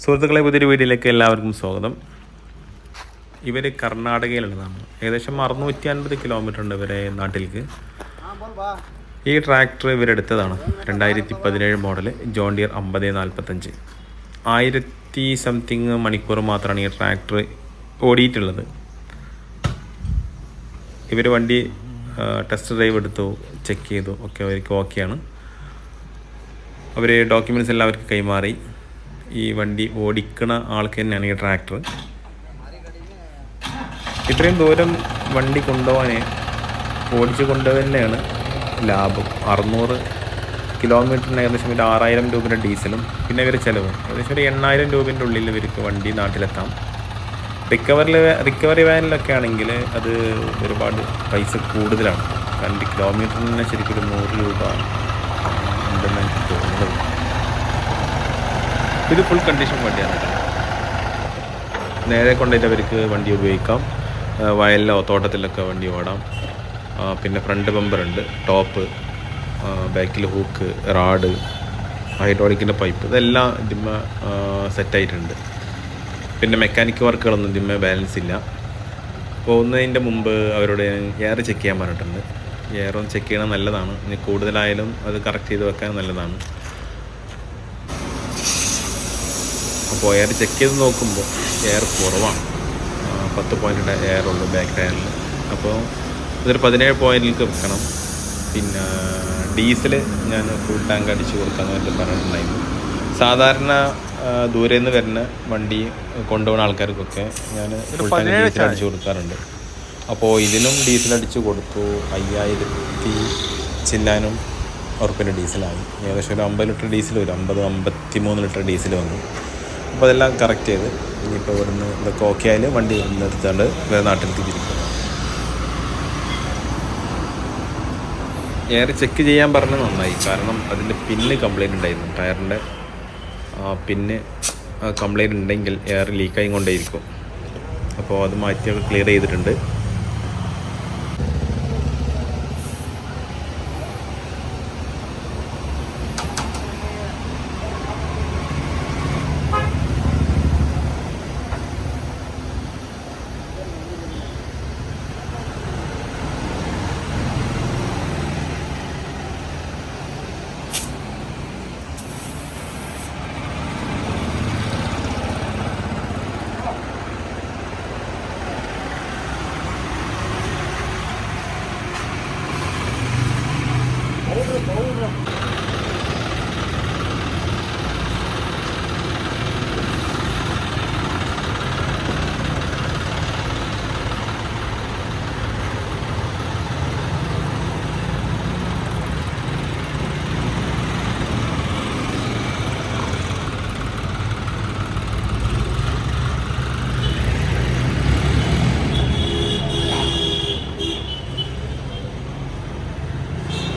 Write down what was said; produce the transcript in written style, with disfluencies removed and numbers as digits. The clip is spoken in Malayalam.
സുഹൃത്തുക്കളെ, പുതിയൊരു വീഡിയോയിലേക്ക് എല്ലാവർക്കും സ്വാഗതം. ഇവർ കർണാടകയിലുള്ളതാണ്. ഏകദേശം 650 കിലോമീറ്റർ ഉണ്ട് ഇവരെ നാട്ടിലേക്ക്. ഈ ട്രാക്ടർ ഇവരെടുത്തതാണ്. 2017 മോഡൽ ജോൺ ഡിയർ 5045. 1000 സംതിങ് മണിക്കൂർ മാത്രമാണ് ഈ ട്രാക്ടർ ഓടിയിട്ടുള്ളത്. ഇവർ വണ്ടി ടെസ്റ്റ് ഡ്രൈവ് എടുത്തു, ചെക്ക് ചെയ്തു, ഒക്കെ അവർക്ക് ഓക്കെയാണ്. അവർ ഡോക്യുമെൻറ്റ്സ് എല്ലാം അവർക്ക് കൈമാറി. ഈ വണ്ടി ഓടിക്കണ ആൾക്ക് തന്നെയാണ് ഈ ട്രാക്ടർ. ഇത്രയും ദൂരം വണ്ടി കൊണ്ടുപോകാൻ ഓടിച്ച് കൊണ്ടുപോകാൻ ലാഭം. 600 കിലോമീറ്ററിന് ഏകദേശം ഒരു 6000 രൂപയുടെ ഡീസലും പിന്നെ ഇവർ ചിലവും. ഏകദേശം ഒരു 8000 രൂപേൻ്റെ ഉള്ളിൽ ഇവർക്ക് വണ്ടി നാട്ടിലെത്താം. റിക്കവറി വാനിലൊക്കെ ആണെങ്കിൽ അത് ഒരുപാട് പൈസ കൂടുതലാണ്. 2 കിലോമീറ്ററിന് ശരിക്കും ഒരു 100 രൂപ ഉണ്ടെന്ന് എനിക്ക് തോന്നുന്നത്. ഇത് ഫുൾ കണ്ടീഷൻ വണ്ടിയാണ്. നേരെ കൊണ്ടുപോയിട്ട് അവർക്ക് വണ്ടി ഉപയോഗിക്കാം. വയലിലോ തോട്ടത്തിലൊക്കെ വണ്ടി ഓടാം. പിന്നെ ഫ്രണ്ട് ബമ്പറുണ്ട്, ടോപ്പ്, ബാക്കിൽ ഹൂക്ക്, റാഡ്, ഹൈഡ്രോളിക്കിൻ്റെ പൈപ്പ്, ഇതെല്ലാം ഇതിന്മേ സെറ്റായിട്ടുണ്ട്. പിന്നെ മെക്കാനിക് വർക്കുകളൊന്നും ഇതിന്മേ ബാലൻസ് ഇല്ല. പോകുന്നതിൻ്റെ മുമ്പ് അവരോട് എയർ ചെക്ക് ചെയ്യാൻ പറഞ്ഞിട്ടുണ്ട്. എയറൊന്ന് ചെക്ക് ചെയ്യണം, നല്ലതാണ്. ഇനി കൂടുതലായാലും അത് കറക്റ്റ് ചെയ്ത് വെക്കാൻ നല്ലതാണ്. അപ്പോൾ എയർ ചെക്ക് ചെയ്ത് നോക്കുമ്പോൾ എയർ കുറവാണ്. 10 പോയിൻറ്റിൻ്റെ എയറുള്ളൂ ബാക്ക് ടയറിൽ. അപ്പോൾ ഇതൊരു 17 പോയിൻറ്റിലേക്ക് വെക്കണം. പിന്നെ ഡീസൽ ഞാൻ ഫുൾ ടാങ്ക് അടിച്ച് കൊടുക്കാമെന്ന് വേണ്ടി പറഞ്ഞിട്ടുണ്ടായിരുന്നു. സാധാരണ ദൂരെ നിന്ന് വരുന്ന വണ്ടി കൊണ്ടുപോകുന്ന ആൾക്കാർക്കൊക്കെ ഞാൻ ഫുൾ ടാങ്ക് ഡീസൽ അടിച്ച് കൊടുക്കാറുണ്ട്. അപ്പോൾ ഇതിനും ഡീസൽ അടിച്ച് കൊടുത്തു. 5000 ചില്ലാനും ഉറുപ്പിൻ്റെ ഡീസലായി. ഏകദേശം ഒരു 50 ലിറ്റർ ഡീസൽ വരും. 53 ലിറ്റർ ഡീസൽ വന്നു. അപ്പോൾ അതെല്ലാം കറക്റ്റ് ചെയ്ത് ഇനിയിപ്പോൾ ഇവിടുന്ന് ഇതൊക്കെ ഓക്കെ ആയാലും വണ്ടി എടുത്തുകൊണ്ട് വേറെ നാട്ടിലേക്ക് തിരിക്കും. എയർ ചെക്ക് ചെയ്യാൻ പറഞ്ഞത് നന്നായി. കാരണം അതിൻ്റെ പിന്ന് കംപ്ലൈൻറ്റ് ഉണ്ടായിരുന്നു. ടയറിൻ്റെ പിന്ന് കംപ്ലൈൻറ്റ് ഉണ്ടെങ്കിൽ എയർ ലീക്കായി കൊണ്ടേയിരിക്കും. അപ്പോൾ അത് മാറ്റി ക്ലിയർ ചെയ്തിട്ടുണ്ട്.